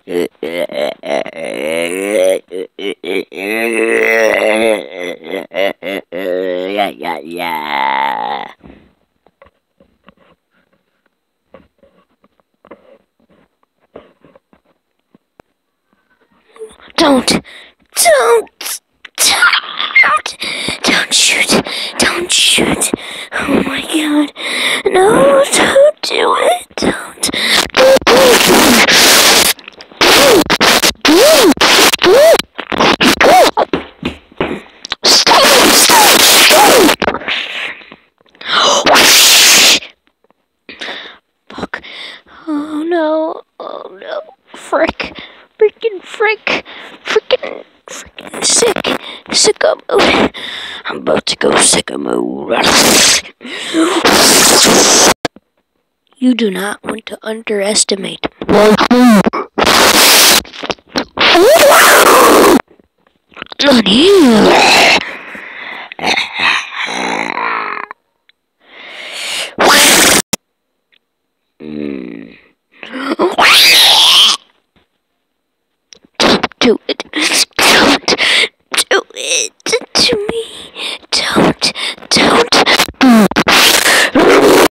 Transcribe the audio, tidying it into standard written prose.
Yeah. Don't, don't shoot, don't shoot. Oh my god, no, don't do it, don't. Fuck. Oh no, frick, freaking sicko mode. I'm about to go sicko mode. You do not want to underestimate. Not you. Don't do it.